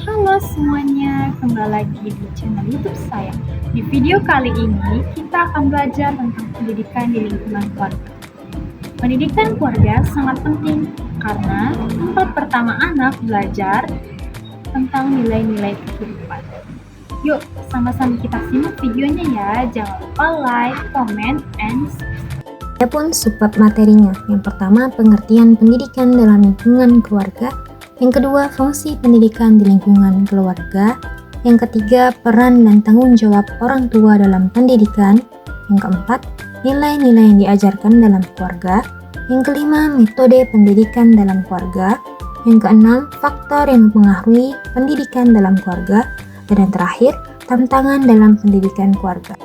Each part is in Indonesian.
Halo semuanya, kembali lagi di channel YouTube saya. Di video kali ini kita akan belajar tentang pendidikan di lingkungan keluarga. Pendidikan keluarga sangat penting karena tempat pertama anak belajar tentang nilai-nilai kehidupan. Yuk, sama-sama kita simak videonya ya. Jangan lupa like, comment, and Adapun subbab materinya, yang pertama pengertian pendidikan dalam lingkungan keluarga, yang kedua fungsi pendidikan di lingkungan keluarga, yang ketiga peran dan tanggung jawab orang tua dalam pendidikan, yang keempat nilai-nilai yang diajarkan dalam keluarga, yang kelima metode pendidikan dalam keluarga, yang keenam faktor yang mempengaruhi pendidikan dalam keluarga, dan yang terakhir tantangan dalam pendidikan keluarga.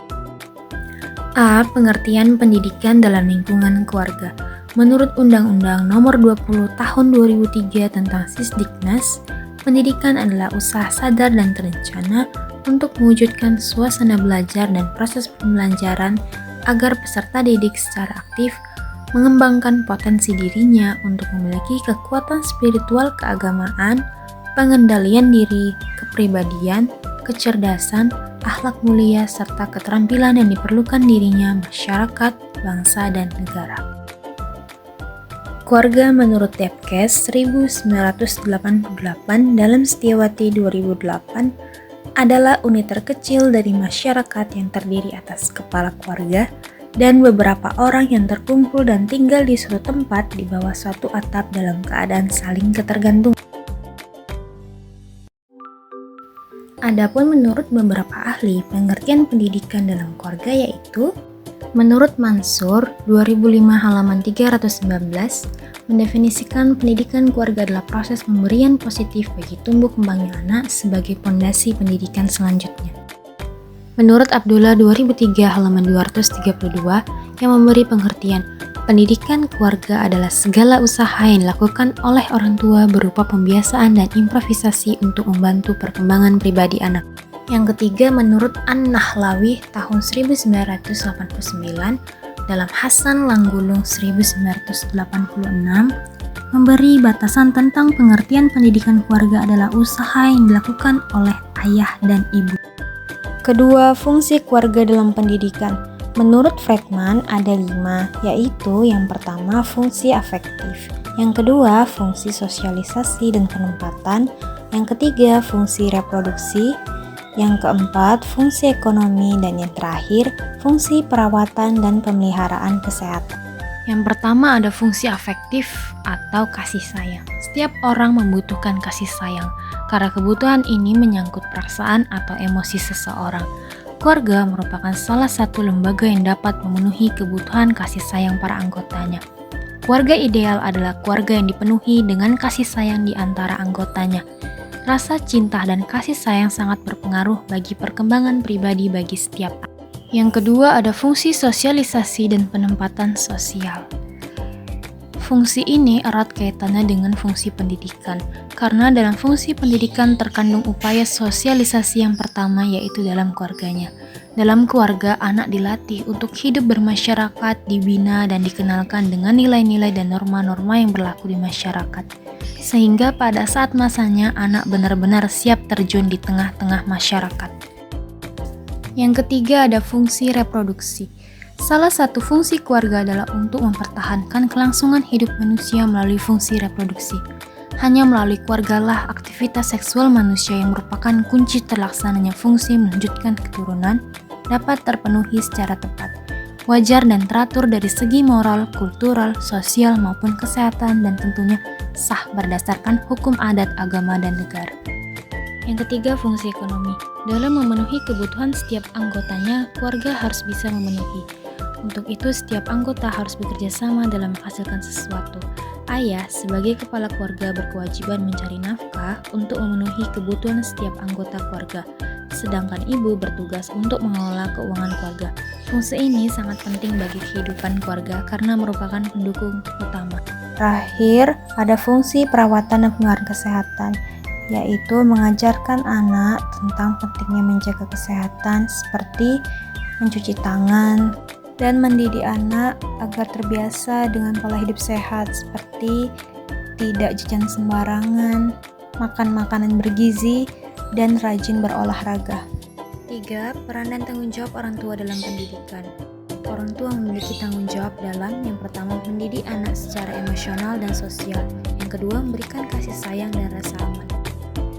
A. Pengertian pendidikan dalam lingkungan keluarga. Menurut Undang-Undang Nomor 20 Tahun 2003 tentang Sisdiknas, pendidikan adalah usaha sadar dan terencana untuk mewujudkan suasana belajar dan proses pembelajaran agar peserta didik secara aktif mengembangkan potensi dirinya untuk memiliki kekuatan spiritual keagamaan, pengendalian diri, kepribadian, kecerdasan, akhlak mulia, serta keterampilan yang diperlukan dirinya, masyarakat, bangsa, dan negara. Keluarga menurut Depkes 1988 dalam Setiawati 2008 adalah unit terkecil dari masyarakat yang terdiri atas kepala keluarga dan beberapa orang yang terkumpul dan tinggal di suatu tempat di bawah suatu atap dalam keadaan saling ketergantungan. Adapun menurut beberapa ahli, pengertian pendidikan dalam keluarga yaitu menurut Mansur 2005 halaman 319 mendefinisikan pendidikan keluarga adalah proses pemberian positif bagi tumbuh kembangnya anak sebagai pondasi pendidikan selanjutnya. Menurut Abdullah 2003 halaman 232 yang memberi pengertian pendidikan keluarga adalah segala usaha yang dilakukan oleh orang tua berupa pembiasaan dan improvisasi untuk membantu perkembangan pribadi anak. Yang ketiga, menurut An-Nahlawi tahun 1989 dalam Hasan Langgulung 1986 memberi batasan tentang pengertian pendidikan keluarga adalah usaha yang dilakukan oleh ayah dan ibu. Kedua, fungsi keluarga dalam pendidikan. Menurut Friedman ada 5, yaitu yang pertama fungsi afektif, yang kedua fungsi sosialisasi dan penempatan, yang ketiga fungsi reproduksi, yang keempat fungsi ekonomi, dan yang terakhir fungsi perawatan dan pemeliharaan kesehatan. Yang pertama ada fungsi afektif atau kasih sayang. Setiap orang membutuhkan kasih sayang, karena kebutuhan ini menyangkut perasaan atau emosi seseorang. Keluarga merupakan salah satu lembaga yang dapat memenuhi kebutuhan kasih sayang para anggotanya. Keluarga ideal adalah keluarga yang dipenuhi dengan kasih sayang di antara anggotanya. Rasa cinta dan kasih sayang sangat berpengaruh bagi perkembangan pribadi bagi setiap anak. Yang kedua ada fungsi sosialisasi dan penempatan sosial. Fungsi ini erat kaitannya dengan fungsi pendidikan, karena dalam fungsi pendidikan terkandung upaya sosialisasi yang pertama yaitu dalam keluarganya. Dalam keluarga, anak dilatih untuk hidup bermasyarakat, dibina dan dikenalkan dengan nilai-nilai dan norma-norma yang berlaku di masyarakat. Sehingga pada saat masanya, anak benar-benar siap terjun di tengah-tengah masyarakat. Yang ketiga ada fungsi reproduksi. Salah satu fungsi keluarga adalah untuk mempertahankan kelangsungan hidup manusia melalui fungsi reproduksi. Hanya melalui keluargalah aktivitas seksual manusia yang merupakan kunci terlaksananya fungsi melanjutkan keturunan dapat terpenuhi secara tepat, wajar dan teratur dari segi moral, kultural, sosial maupun kesehatan dan tentunya sah berdasarkan hukum adat, agama, dan negara. Yang ketiga, fungsi ekonomi. Dalam memenuhi kebutuhan setiap anggotanya, keluarga harus bisa memenuhi. Untuk itu, setiap anggota harus bekerja sama dalam menghasilkan sesuatu. Ayah, sebagai kepala keluarga, berkewajiban mencari nafkah untuk memenuhi kebutuhan setiap anggota keluarga, sedangkan ibu bertugas untuk mengelola keuangan keluarga. Fungsi ini sangat penting bagi kehidupan keluarga karena merupakan pendukung utama. Terakhir, ada fungsi perawatan dan pengelolaan kesehatan, yaitu mengajarkan anak tentang pentingnya menjaga kesehatan seperti mencuci tangan, dan mendidik anak agar terbiasa dengan pola hidup sehat seperti tidak jajan sembarangan, makan makanan bergizi, dan rajin berolahraga. 3. Peran dan tanggung jawab orang tua dalam pendidikan. Orang tua memiliki tanggung jawab dalam yang pertama mendidik anak secara emosional dan sosial, yang kedua memberikan kasih sayang dan rasa aman.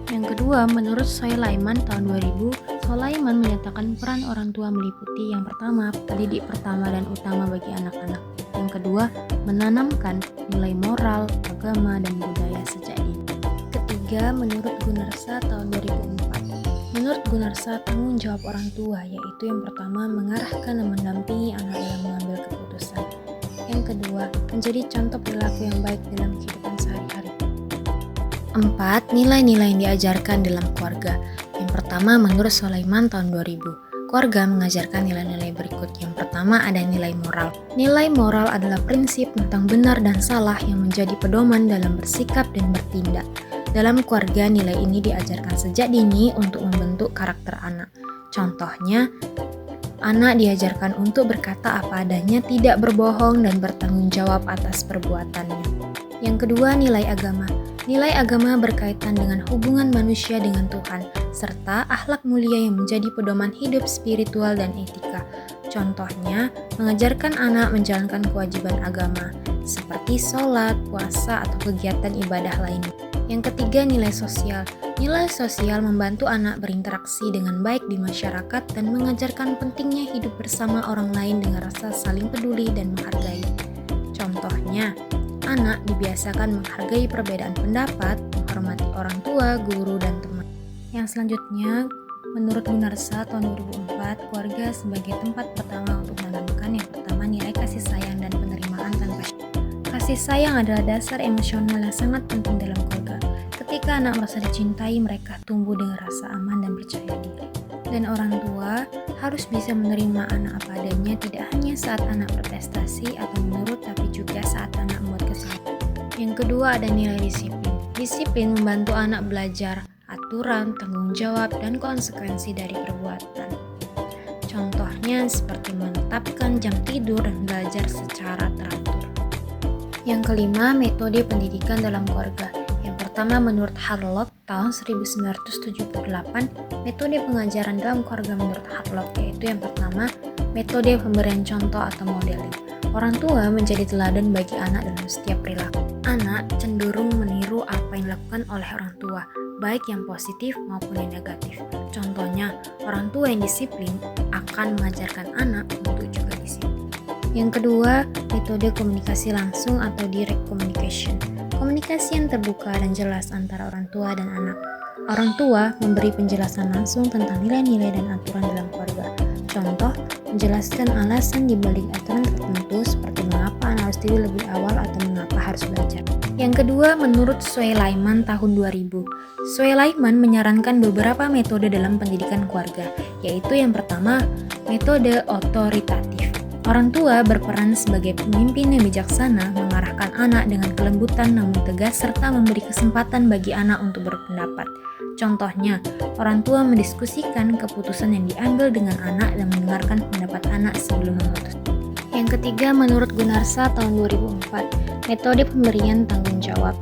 Yang kedua, menurut Soelaiman tahun 2000, Soelaiman menyatakan peran orang tua meliputi yang pertama, pendidik pertama dan utama bagi anak-anak. Yang kedua, menanamkan nilai moral, agama, dan budaya sejak dini. Ketiga, menurut Gunarsa tahun 2004. Menurut Gunarsa, tanggung jawab orang tua yaitu yang pertama mengarahkan dan mendampingi anak dalam mengambil keputusan. Yang kedua, menjadi contoh perilaku yang baik dalam kehidupan sehari-hari. 4. Nilai-nilai yang diajarkan dalam keluarga. Yang pertama, menurut Soelaiman tahun 2000, keluarga mengajarkan nilai-nilai berikut. Yang pertama ada nilai moral. Nilai moral adalah prinsip tentang benar dan salah yang menjadi pedoman dalam bersikap dan bertindak. Dalam keluarga, nilai ini diajarkan sejak dini untuk membentuk karakter anak. Contohnya, anak diajarkan untuk berkata apa adanya, tidak berbohong, dan bertanggung jawab atas perbuatannya. Yang kedua, nilai agama. Nilai agama berkaitan dengan hubungan manusia dengan Tuhan, serta akhlak mulia yang menjadi pedoman hidup spiritual dan etika. Contohnya, mengajarkan anak menjalankan kewajiban agama, seperti sholat, puasa, atau kegiatan ibadah lainnya. Yang ketiga, nilai sosial. Nilai sosial membantu anak berinteraksi dengan baik di masyarakat dan mengajarkan pentingnya hidup bersama orang lain dengan rasa saling peduli dan menghargai. Contohnya, anak dibiasakan menghargai perbedaan pendapat, menghormati orang tua, guru, dan teman. Yang selanjutnya, menurut Gunarsa tahun 2004, keluarga sebagai tempat pertama untuk menanamkan yang pertama nilai kasih sayang dan penerimaan tanpa syarat. Kasih sayang adalah dasar emosional yang sangat penting dalam keluarga. Ketika anak merasa dicintai, mereka tumbuh dengan rasa aman dan percaya diri. Dan orang tua harus bisa menerima anak apa adanya, tidak hanya saat anak berprestasi atau menurut, tapi juga saat anak membuat kesalahan. Yang kedua ada nilai disiplin. Disiplin membantu anak belajar aturan, tanggung jawab, dan konsekuensi dari perbuatan. Contohnya seperti menetapkan jam tidur dan belajar secara teratur. Yang kelima, metode pendidikan dalam keluarga. Yang pertama, menurut Harlock tahun 1978, metode pengajaran dalam keluarga menurut Harlock yaitu yang pertama, metode pemberian contoh atau modeling. Orang tua menjadi teladan bagi anak dalam setiap perilaku. Anak cenderung meniru apa yang dilakukan oleh orang tua, baik yang positif maupun yang negatif. Contohnya, orang tua yang disiplin akan mengajarkan anak untuk juga disiplin. Yang kedua, metode komunikasi langsung atau direct communication. Komunikasi yang terbuka dan jelas antara orang tua dan anak. Orang tua memberi penjelasan langsung tentang nilai-nilai dan aturan dalam keluarga. Contoh, menjelaskan alasan di balik aturan tertentu seperti mengapa anak harus tidur lebih awal atau mengapa harus belajar. Yang kedua, menurut Soelaiman tahun 2000. Soelaiman menyarankan beberapa metode dalam pendidikan keluarga, yaitu yang pertama, metode otoritatif. Orang tua berperan sebagai pemimpin yang bijaksana, mengarahkan anak dengan kelembutan namun tegas, serta memberi kesempatan bagi anak untuk berpendapat. Contohnya, orang tua mendiskusikan keputusan yang diambil dengan anak dan mendengarkan pendapat anak sebelum memutus. Yang ketiga, menurut Gunarsa tahun 2004, metode pemberian tanggung jawab.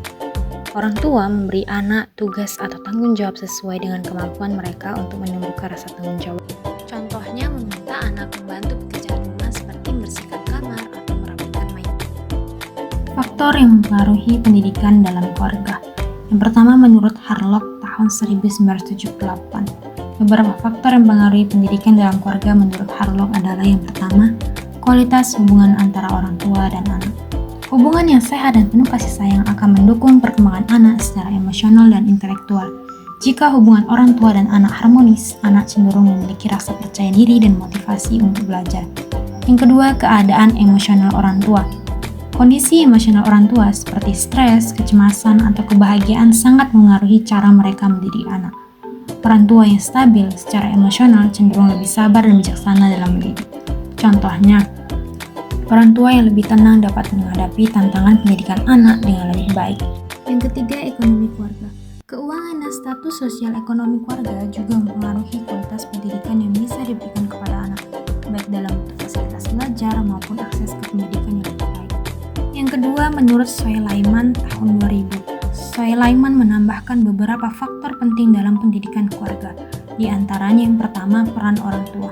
Orang tua memberi anak tugas atau tanggung jawab sesuai dengan kemampuan mereka untuk menumbuhkan rasa tanggung jawab. Contohnya, meminta anak membantu pekerjaan rumah seperti membersihkan kamar atau merapikan mainan. Faktor yang mempengaruhi pendidikan dalam keluarga. Yang pertama, menurut Harlock tahun 1978. Beberapa faktor yang mempengaruhi pendidikan dalam keluarga menurut Harlock adalah yang pertama, kualitas hubungan antara orang tua dan anak. Hubungan yang sehat dan penuh kasih sayang akan mendukung perkembangan anak secara emosional dan intelektual. Jika hubungan orang tua dan anak harmonis, anak cenderung memiliki rasa percaya diri dan motivasi untuk belajar. Yang kedua, keadaan emosional orang tua. Kondisi emosional orang tua seperti stres, kecemasan, atau kebahagiaan sangat mengaruhi cara mereka mendidik anak. Orang tua yang stabil secara emosional cenderung lebih sabar dan bijaksana dalam mendidik. Contohnya, orang tua yang lebih tenang dapat menghadapi tantangan pendidikan anak dengan lebih baik. Yang ketiga, ekonomi keluarga. Keuangan dan status sosial ekonomi keluarga juga mempengaruhi kualitas pendidikan yang bisa diberikan kepada anak, baik dalam bentuk fasilitas belajar maupun akses ke pendidikan yang lebih baik. Yang kedua, menurut Soelaiman tahun 2000. Soelaiman menambahkan beberapa faktor penting dalam pendidikan keluarga. Di antaranya yang pertama, peran orang tua.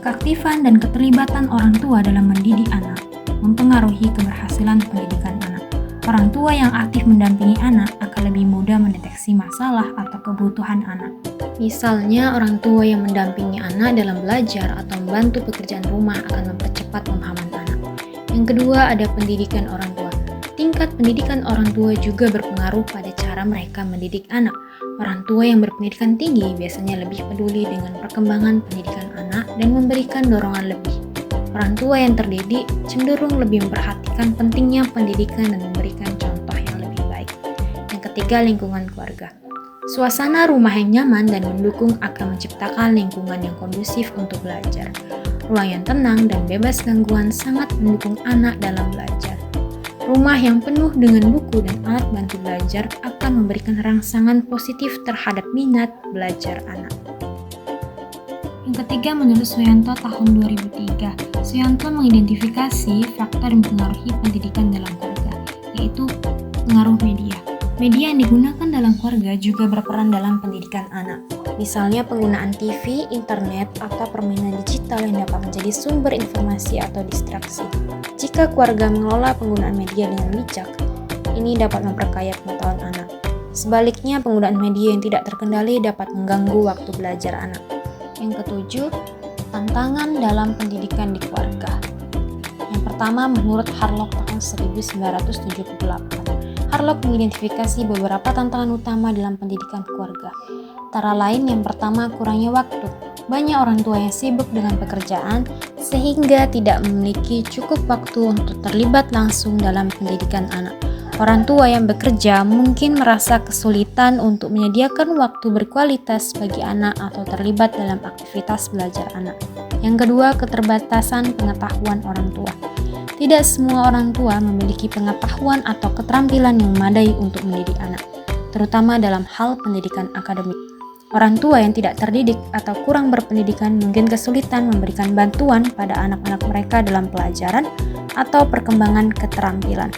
Keaktifan dan keterlibatan orang tua dalam mendidik anak mempengaruhi keberhasilan pendidikan anak. Orang tua yang aktif mendampingi anak akan lebih mudah mendeteksi masalah atau kebutuhan anak. Misalnya, orang tua yang mendampingi anak dalam belajar atau membantu pekerjaan rumah akan mempercepat pemahaman anak. Yang kedua, ada pendidikan orang tua. Tingkat pendidikan orang tua juga berpengaruh pada cara mereka mendidik anak. Orang tua yang berpendidikan tinggi biasanya lebih peduli dengan perkembangan pendidikan anak dan memberikan dorongan lebih. Orang tua yang terdidik cenderung lebih memperhatikan pentingnya pendidikan dan memberikan contoh yang lebih baik. Yang ketiga, lingkungan keluarga. Suasana rumah yang nyaman dan mendukung akan menciptakan lingkungan yang kondusif untuk belajar. Ruang yang tenang dan bebas gangguan sangat mendukung anak dalam belajar. Rumah yang penuh dengan buku dan alat bantu belajar akan memberikan rangsangan positif terhadap minat belajar anak. Yang ketiga, menurut Suyanto tahun 2003, Suyanto mengidentifikasi faktor yang mempengaruhi pendidikan dalam keluarga, yaitu pengaruh media. Media yang digunakan dalam keluarga juga berperan dalam pendidikan anak. Misalnya penggunaan TV, internet, atau permainan digital yang dapat menjadi sumber informasi atau distraksi. Jika keluarga mengelola penggunaan media dengan bijak, ini dapat memperkaya pengetahuan anak. Sebaliknya, penggunaan media yang tidak terkendali dapat mengganggu waktu belajar anak. Yang ketujuh, tantangan dalam pendidikan di keluarga. Yang pertama, menurut Harlock tahun 1978. Harlock mengidentifikasi beberapa tantangan utama dalam pendidikan keluarga. Antara lain, yang pertama, kurangnya waktu. Banyak orang tua yang sibuk dengan pekerjaan sehingga tidak memiliki cukup waktu untuk terlibat langsung dalam pendidikan anak. Orang tua yang bekerja mungkin merasa kesulitan untuk menyediakan waktu berkualitas bagi anak atau terlibat dalam aktivitas belajar anak. Yang kedua, keterbatasan pengetahuan orang tua. Tidak semua orang tua memiliki pengetahuan atau keterampilan yang memadai untuk mendidik anak, terutama dalam hal pendidikan akademik. Orang tua yang tidak terdidik atau kurang berpendidikan mungkin kesulitan memberikan bantuan pada anak-anak mereka dalam pelajaran atau perkembangan keterampilan.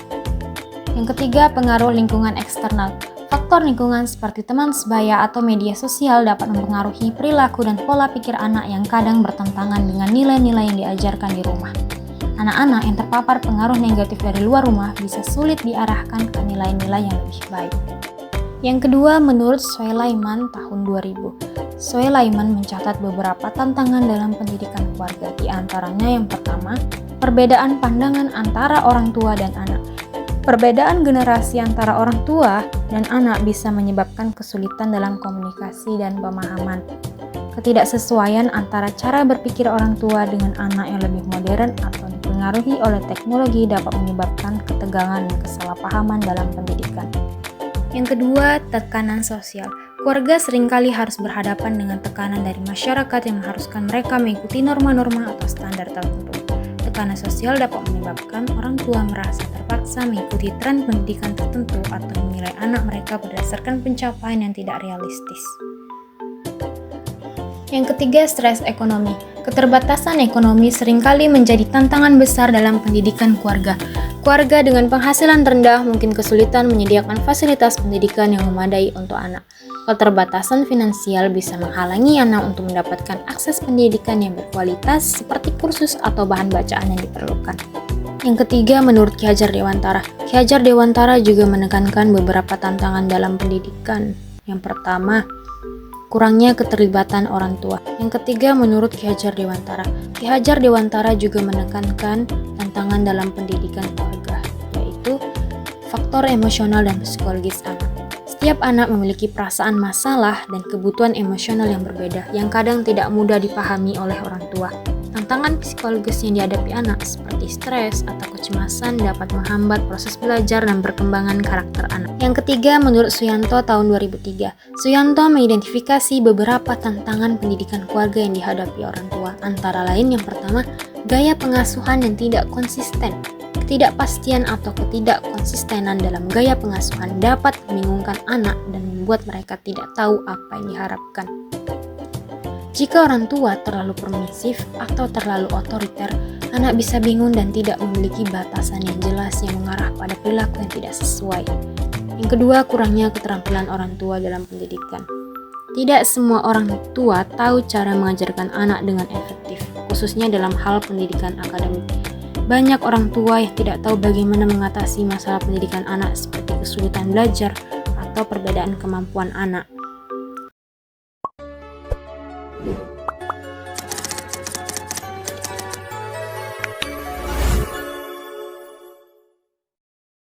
Yang ketiga, pengaruh lingkungan eksternal. Faktor lingkungan seperti teman sebaya atau media sosial dapat mempengaruhi perilaku dan pola pikir anak yang kadang bertentangan dengan nilai-nilai yang diajarkan di rumah. Anak-anak yang terpapar pengaruh negatif dari luar rumah bisa sulit diarahkan ke nilai-nilai yang lebih baik. Yang kedua, menurut Soelaiman tahun 2000. Soelaiman mencatat beberapa tantangan dalam pendidikan keluarga. Di antaranya yang pertama, perbedaan pandangan antara orang tua dan anak. Perbedaan generasi antara orang tua dan anak bisa menyebabkan kesulitan dalam komunikasi dan pemahaman. Ketidaksesuaian antara cara berpikir orang tua dengan anak yang lebih modern atau dipengaruhi oleh teknologi dapat menyebabkan ketegangan dan kesalahpahaman dalam pendidikan. Yang kedua, tekanan sosial. Keluarga seringkali harus berhadapan dengan tekanan dari masyarakat yang mengharuskan mereka mengikuti norma-norma atau standar tertentu. Tekanan sosial dapat menyebabkan orang tua merasa terpaksa mengikuti tren pendidikan tertentu atau menilai anak mereka berdasarkan pencapaian yang tidak realistis. Yang ketiga, stres ekonomi. Keterbatasan ekonomi seringkali menjadi tantangan besar dalam pendidikan keluarga. Keluarga dengan penghasilan rendah mungkin kesulitan menyediakan fasilitas pendidikan yang memadai untuk anak. Keterbatasan finansial bisa menghalangi anak untuk mendapatkan akses pendidikan yang berkualitas seperti kursus atau bahan bacaan yang diperlukan. Yang ketiga, menurut Ki Hajar Dewantara. Ki Hajar Dewantara juga menekankan beberapa tantangan dalam pendidikan. Yang pertama, kurangnya keterlibatan orang tua. Yang ketiga, menurut Ki Hajar Dewantara. Ki Hajar Dewantara juga menekankan tantangan dalam pendidikan keluarga, yaitu faktor emosional dan psikologis anak. Setiap anak memiliki perasaan masalah dan kebutuhan emosional yang berbeda, yang kadang tidak mudah dipahami oleh orang tua. Tantangan psikologis yang dihadapi anak seperti stres atau kecemasan dapat menghambat proses belajar dan perkembangan karakter anak. Yang ketiga, menurut Suyanto tahun 2003. Suyanto mengidentifikasi beberapa tantangan pendidikan keluarga yang dihadapi orang tua. Antara lain yang pertama, gaya pengasuhan yang tidak konsisten. Ketidakpastian atau ketidakkonsistenan dalam gaya pengasuhan dapat membingungkan anak dan membuat mereka tidak tahu apa yang diharapkan. Jika orang tua terlalu permisif atau terlalu otoriter, anak bisa bingung dan tidak memiliki batasan yang jelas yang mengarah pada perilaku yang tidak sesuai. Yang kedua, kurangnya keterampilan orang tua dalam pendidikan. Tidak semua orang tua tahu cara mengajarkan anak dengan efektif, khususnya dalam hal pendidikan akademik. Banyak orang tua yang tidak tahu bagaimana mengatasi masalah pendidikan anak seperti kesulitan belajar atau perbedaan kemampuan anak.